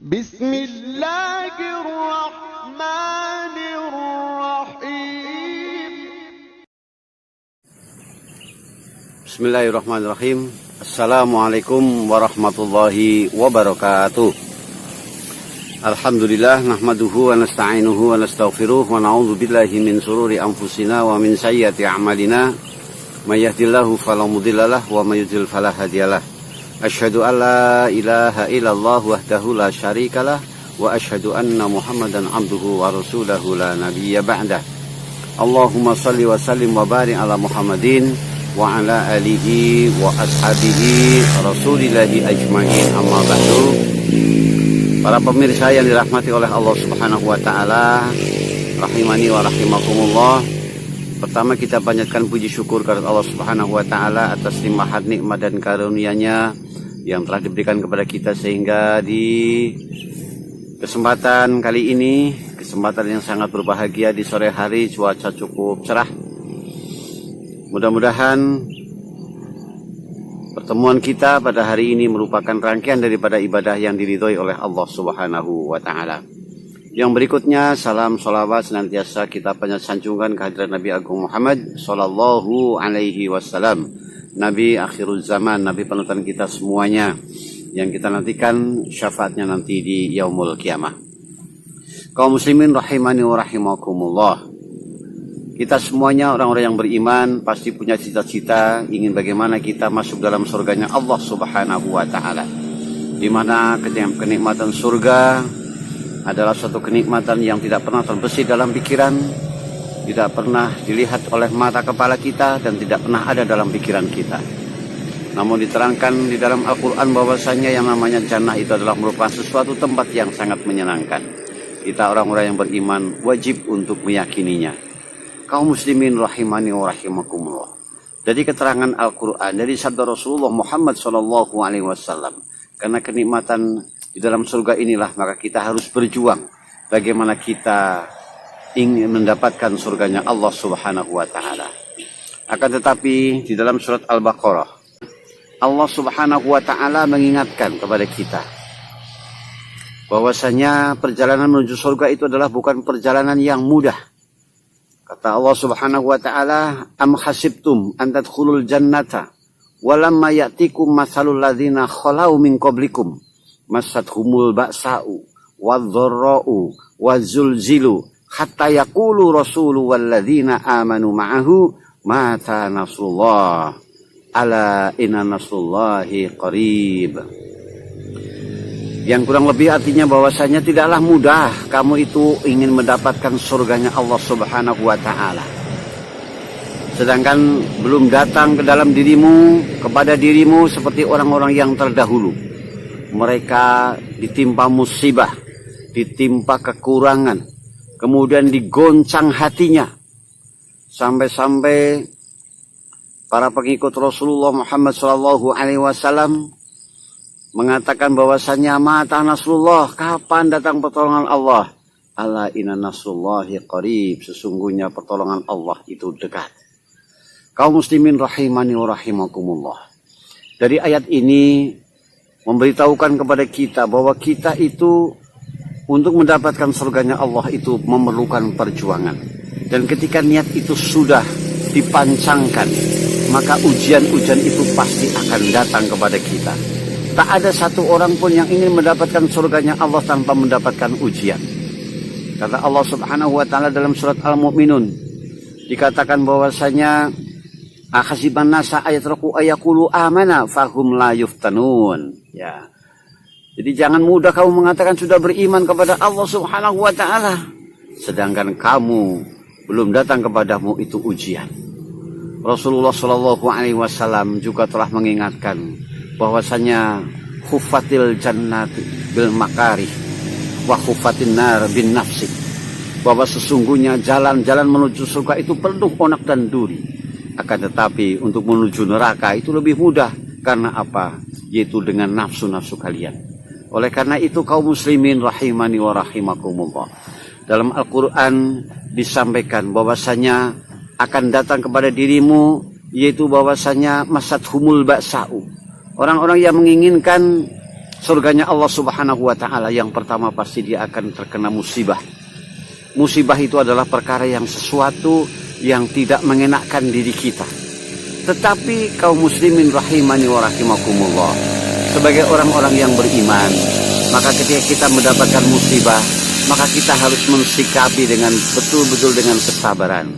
Bismillahirrahmanirrahim. Bismillahirrahmanirrahim. Assalamualaikum warahmatullahi wabarakatuh. Alhamdulillah nahmaduhu wa nasta'inuhu wa nastaghfiruh wa na'udzu billahi min shururi anfusina wa min sayyiati a'malina. May yahdihillahu fala mudhillalah wa may yudhlil fala hadiyalah. Asyhadu an la ilaha illallah wahdahu la syarikalah wa asyhadu anna Muhammadan abduhu wa rasuluhu la nabiyya ba'dah. Allahumma shalli wa sallim wa barik ala Muhammadin wa ala alihi wa ashabihi rasulillahi ajma'in, amma ba'du. Para pemirsa yang dirahmati oleh Allah Subhanahu wa taala, rahimani wa rahimakumullah. Pertama, kita panjatkan puji syukur kepada Allah Subhanahu wa taala atas limpahan nikmat dan karunia-Nya yang telah diberikan kepada kita, sehingga di kesempatan kali ini, kesempatan yang sangat berbahagia di sore hari, cuaca cukup cerah. Mudah-mudahan pertemuan kita pada hari ini merupakan rangkaian daripada ibadah yang diridhoi oleh Allah Subhanahu wa taala. Yang berikutnya, salam sholawat senantiasa kita sanjungkan kehadirat Nabi Agung Muhammad sallallahu alaihi wasallam, Nabi akhirul zaman, Nabi panutan kita semuanya, yang kita nantikan syafaatnya nanti di yaumul kiamah. Kaum muslimin rahimani wa rahimakumullah. Kita semuanya orang-orang yang beriman pasti punya cita-cita ingin bagaimana kita masuk dalam surganya Allah Subhanahu wa taala. Di mana kenikmatan surga adalah suatu kenikmatan yang tidak pernah terbesit dalam pikiran, tidak pernah dilihat oleh mata kepala kita, dan tidak pernah ada dalam pikiran kita. Namun diterangkan di dalam Al-Quran bahwasanya yang namanya jannah itu adalah merupakan sesuatu tempat yang sangat menyenangkan. Kita orang-orang yang beriman wajib untuk meyakininya. Kaum muslimin rahimani wa rahimakumullah. Dari keterangan Al-Quran, dari sabda Rasulullah Muhammad SAW, karena kenikmatan di dalam surga inilah maka kita harus berjuang bagaimana kita ingin mendapatkan surganya Allah Subhanahu wa taala. Akan tetapi di dalam surat Al-Baqarah, Allah Subhanahu wa taala mengingatkan kepada kita bahwasanya perjalanan menuju surga itu adalah bukan perjalanan yang mudah. Kata Allah Subhanahu wa taala, "Am hasibtum an tadkhulul jannata walamma ya'tikum mathalul ladzina khalau min qablikum masathumul ba'sa'u wadh-dharra'u wazulzilu hatta yaqulu rasulu walladzina amanu ma'ahu mata nasrullah ala inna nasrullahi qarib." Yang kurang lebih artinya bahwasanya tidaklah mudah kamu itu ingin mendapatkan surganya Allah Subhanahu wa taala, sedangkan belum datang ke dalam dirimu, kepada dirimu seperti orang-orang yang terdahulu. Mereka ditimpa musibah, ditimpa kekurangan, kemudian digoncang hatinya, sampai-sampai para pengikut Rasulullah Muhammad SAW mengatakan bahwasanya mata nasrullah, kapan datang pertolongan Allah? Ala inna nasrullahi qarib, sesungguhnya pertolongan Allah itu dekat. Kaum muslimin rahimani wa rahimakumullah. Dari ayat ini memberitahukan kepada kita bahwa kita itu untuk mendapatkan surganya Allah itu memerlukan perjuangan. Dan ketika niat itu sudah dipancangkan, maka ujian-ujian itu pasti akan datang kepada kita. Tak ada satu orang pun yang ingin mendapatkan surganya Allah tanpa mendapatkan ujian. Kata Allah Subhanahu wa taala dalam surat Al-Mu'minun, dikatakan bahwasanya akhasiban nasa ayatraku ayaqulu amana fahum la yuftanun. Ya. Jadi jangan mudah kamu mengatakan sudah beriman kepada Allah Subhanahu wa taala, sedangkan kamu belum datang kepadamu itu ujian. Rasulullah Shallallahu alaihi wasallam juga telah mengingatkan bahwasanya khuffatil jannati bil makarih wa khuffatin nar bin nafsi, bahwa sesungguhnya jalan-jalan menuju surga itu penuh onak dan duri. Akan tetapi untuk menuju neraka itu lebih mudah. Karena apa? Yaitu dengan nafsu-nafsu kalian. Oleh karena itu kaum muslimin rahimani wa rahimakumullah, dalam Al-Quran disampaikan bahwasanya akan datang kepada dirimu, yaitu bahwasanya masathumul ba'sa'u, orang-orang yang menginginkan surganya Allah Subhanahu wa Ta'ala, yang pertama pasti dia akan terkena musibah. Musibah itu adalah perkara yang sesuatu yang tidak mengenakkan diri kita. Tetapi kaum muslimin rahimani wa rahimakumullah, sebagai orang-orang yang beriman, maka ketika kita mendapatkan musibah, maka kita harus mensikapi dengan betul-betul dengan kesabaran.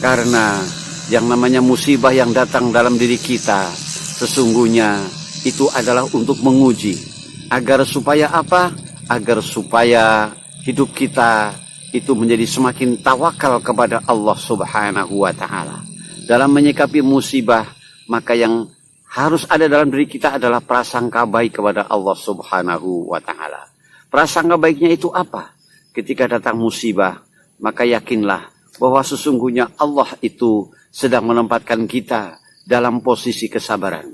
Karena yang namanya musibah yang datang dalam diri kita, sesungguhnya itu adalah untuk menguji. Agar supaya apa? Agar supaya hidup kita itu menjadi semakin tawakal kepada Allah Subhanahu wa Ta'ala. Dalam menyikapi musibah, maka yang harus ada dalam diri kita adalah prasangka baik kepada Allah Subhanahu wa Ta'ala. Prasangka baiknya itu apa? Ketika datang musibah, maka yakinlah bahwa sesungguhnya Allah itu sedang menempatkan kita dalam posisi kesabaran,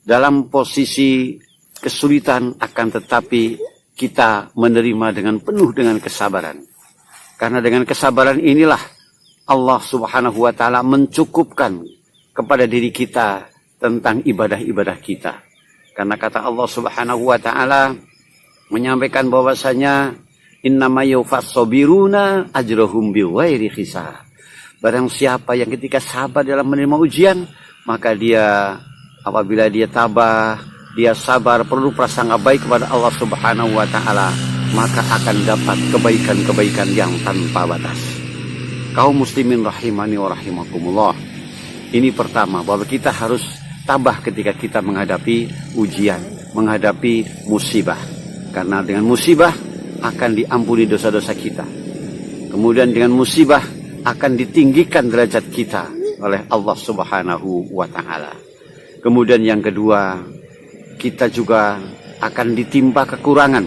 dalam posisi kesulitan, akan tetapi kita menerima dengan penuh dengan kesabaran. Karena dengan kesabaran inilah Allah Subhanahu wa Ta'ala mencukupkan kepada diri kita tentang ibadah-ibadah kita. Karena kata Allah Subhanahu wa Ta'ala menyampaikan bahwasanya innama yuwaffas sabiruna ajrahum bighairi hisab. Barang siapa yang ketika sabar dalam menerima ujian, maka dia apabila dia tabah, dia sabar, perlu prasangka baik kepada Allah Subhanahu wa Ta'ala, maka akan dapat kebaikan-kebaikan yang tanpa batas. Kaum muslimin rahimani wa rahimakumullah, ini pertama, bahwa kita harus tabah ketika kita menghadapi ujian, menghadapi musibah. Karena dengan musibah akan diampuni dosa-dosa kita. Kemudian dengan musibah akan ditinggikan derajat kita oleh Allah Subhanahu wa Ta'ala. Kemudian yang kedua, kita juga akan ditimpa kekurangan.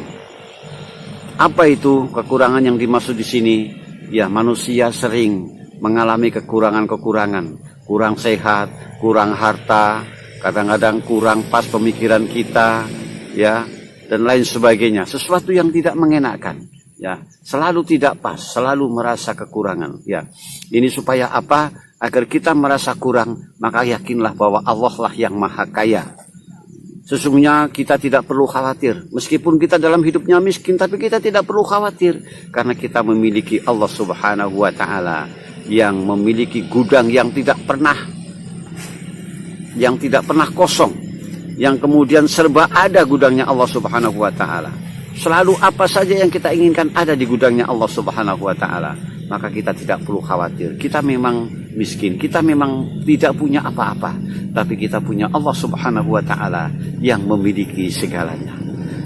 Apa itu kekurangan yang dimaksud di sini? Ya, manusia sering mengalami kekurangan-kekurangan, kurang sehat, kurang harta, kadang-kadang kurang pas pemikiran kita, ya, dan lain sebagainya. Sesuatu yang tidak mengenakan, ya, selalu tidak pas, selalu merasa kekurangan, ya. Ini supaya apa? Agar kita merasa kurang, maka yakinlah bahwa Allah lah yang maha kaya. Sesungguhnya kita tidak perlu khawatir. Meskipun kita dalam hidupnya miskin, tapi kita tidak perlu khawatir. Karena kita memiliki Allah Subhanahu wa Ta'ala yang memiliki gudang yang tidak pernah kosong. Yang kemudian serba ada gudangnya Allah Subhanahu wa Ta'ala. Selalu apa saja yang kita inginkan ada di gudangnya Allah Subhanahu wa Ta'ala. Maka kita tidak perlu khawatir. Kita memang miskin, kita memang tidak punya apa-apa, tapi kita punya Allah Subhanahu wa Ta'ala yang memiliki segalanya.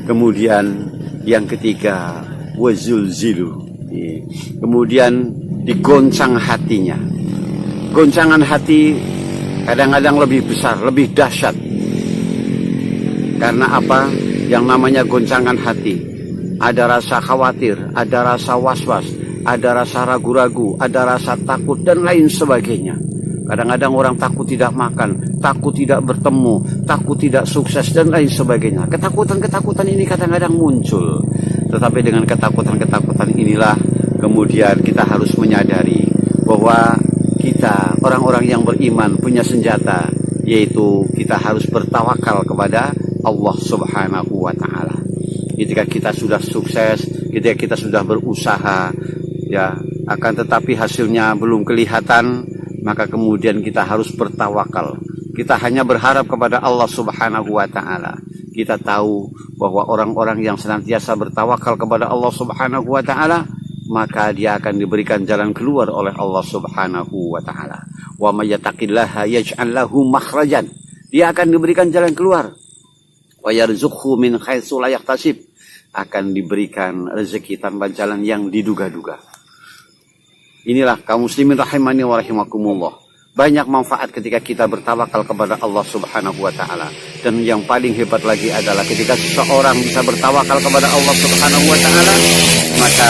Kemudian yang ketiga, wazulzilu, kemudian digoncang hatinya. Goncangan hati kadang-kadang lebih besar, lebih dahsyat. Karena apa? Yang namanya goncangan hati, ada rasa khawatir, ada rasa was-was, ada rasa ragu-ragu, ada rasa takut, dan lain sebagainya. Kadang-kadang orang takut tidak makan, takut tidak bertemu, takut tidak sukses, dan lain sebagainya. Ketakutan-ketakutan ini kadang-kadang muncul. Tetapi dengan ketakutan-ketakutan inilah kemudian kita harus menyadari bahwa kita, orang-orang yang beriman, punya senjata, yaitu kita harus bertawakal kepada Allah Subhanahu wa Ta'ala. Ketika kita sudah sukses, ketika kita sudah berusaha, ya, akan tetapi hasilnya belum kelihatan, maka kemudian kita harus bertawakal. Kita hanya berharap kepada Allah Subhanahu wa Ta'ala. Kita tahu bahwa orang-orang yang senantiasa bertawakal kepada Allah Subhanahu wa Ta'ala, maka dia akan diberikan jalan keluar oleh Allah Subhanahu wa Ta'ala. Wa may yattaqillaha yaj'al lahu makhrajan. Dia akan diberikan jalan keluar. Wa yarzuqhu min haitsu la yahtasib. Akan diberikan rezeki tanpa jalan yang diduga-duga. Inilah kaum muslimin rahimani wa rahimakumullah. Banyak manfaat ketika kita bertawakal kepada Allah Subhanahu wa Ta'ala. Dan yang paling hebat lagi adalah ketika seseorang bisa bertawakal kepada Allah Subhanahu wa Ta'ala, maka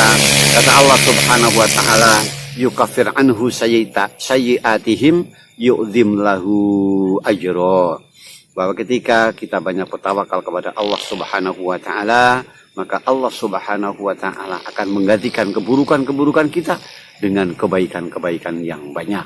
kata Allah Subhanahu wa Ta'ala, yukaffir anhu sayyi'atihim yu'zim lahu ajra. Bahwa ketika kita banyak bertawakal kepada Allah Subhanahu wa Ta'ala, maka Allah Subhanahu wa Ta'ala akan menggantikan keburukan-keburukan kita dengan kebaikan-kebaikan yang banyak.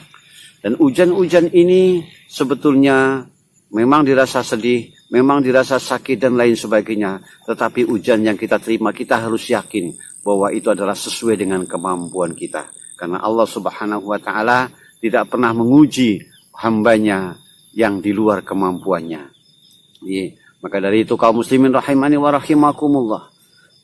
Dan hujan-hujan ini sebetulnya memang dirasa sedih, memang dirasa sakit dan lain sebagainya, tetapi ujian yang kita terima kita harus yakin bahwa itu adalah sesuai dengan kemampuan kita. Karena Allah Subhanahu wa Ta'ala tidak pernah menguji hambanya yang di luar kemampuannya. Maka dari itu kaum muslimin rahimani wa rahimakumullah,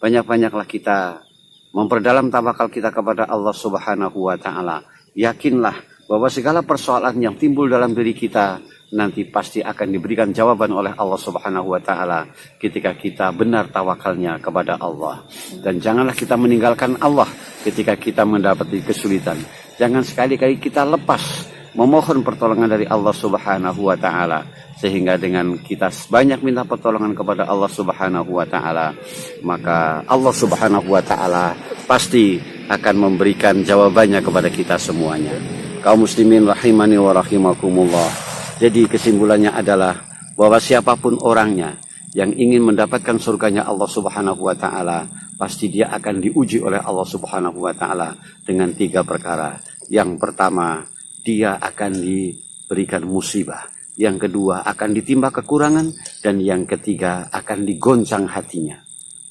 banyak-banyaklah kita memperdalam tawakal kita kepada Allah Subhanahu wa Ta'ala. Yakinlah bahwa segala persoalan yang timbul dalam diri kita nanti pasti akan diberikan jawaban oleh Allah Subhanahu wa Ta'ala ketika kita benar tawakalnya kepada Allah. Dan janganlah kita meninggalkan Allah ketika kita mendapati kesulitan. Jangan sekali-kali kita lepas memohon pertolongan dari Allah Subhanahu wa Ta'ala, sehingga dengan kita banyak minta pertolongan kepada Allah Subhanahu wa Ta'ala, maka Allah Subhanahu wa Ta'ala pasti akan memberikan jawabannya kepada kita semuanya. Kaum muslimin rahimani wa rahimakumullah. Jadi kesimpulannya adalah bahwa siapapun orangnya yang ingin mendapatkan surganya Allah Subhanahu wa Ta'ala, pasti dia akan diuji oleh Allah Subhanahu wa Ta'ala dengan 3 perkara. Yang pertama, dia akan diberikan musibah. Yang kedua, akan ditimpa kekurangan. Dan yang ketiga, akan digoncang hatinya.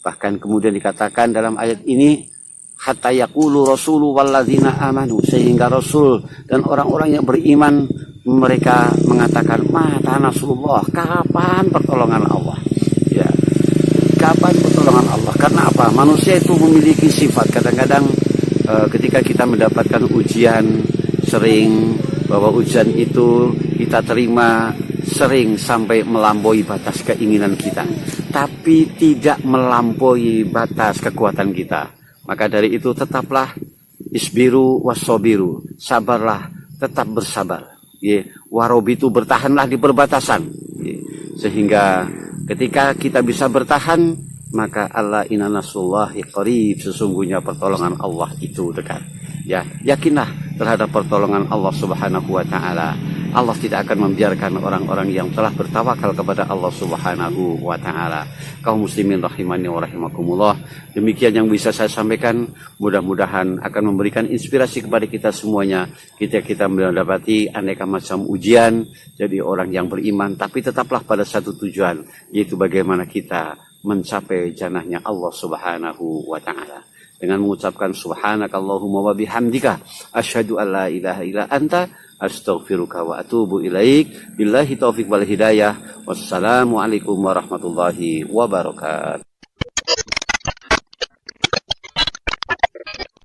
Bahkan kemudian dikatakan dalam ayat ini, hatta yaqulu rasulu walladzina amanu, sehingga Rasul dan orang-orang yang beriman mereka mengatakan, mata nasrullah, kapan pertolongan Allah? Ya, kapan pertolongan Allah? Karena apa? Manusia itu memiliki sifat kadang-kadang ketika kita mendapatkan ujian, sering bahwa ujian itu kita terima sering sampai melampaui batas keinginan kita, tapi tidak melampaui batas kekuatan kita. Maka dari itu tetaplah isbiru wasobiru, sabarlah, tetap bersabar. Warobitu, bertahanlah di perbatasan. Sehingga ketika kita bisa bertahan, maka Allah inna nasrullahi qarib, sesungguhnya pertolongan Allah itu dekat. Ya, yakinlah terhadap pertolongan Allah Subhanahu wa Ta'ala. Allah tidak akan membiarkan orang-orang yang telah bertawakal kepada Allah Subhanahu wa Ta'ala. Kaum muslimin rahimani wa rahimakumullah, demikian yang bisa saya sampaikan. Mudah-mudahan akan memberikan inspirasi kepada kita semuanya ketika kita mendapati aneka macam ujian. Jadi orang yang beriman, tapi tetaplah pada satu tujuan, yaitu bagaimana kita mencapai jannahnya Allah Subhanahu wa Ta'ala. Dengan mengucapkan subhanakallahumma wa bihamdika asyhadu an la ilaha illa anta astaghfiruka wa atubu ilaik. Billahi taufiq wal hidayah. Wassalamualaikum warahmatullahi wabarakatuh.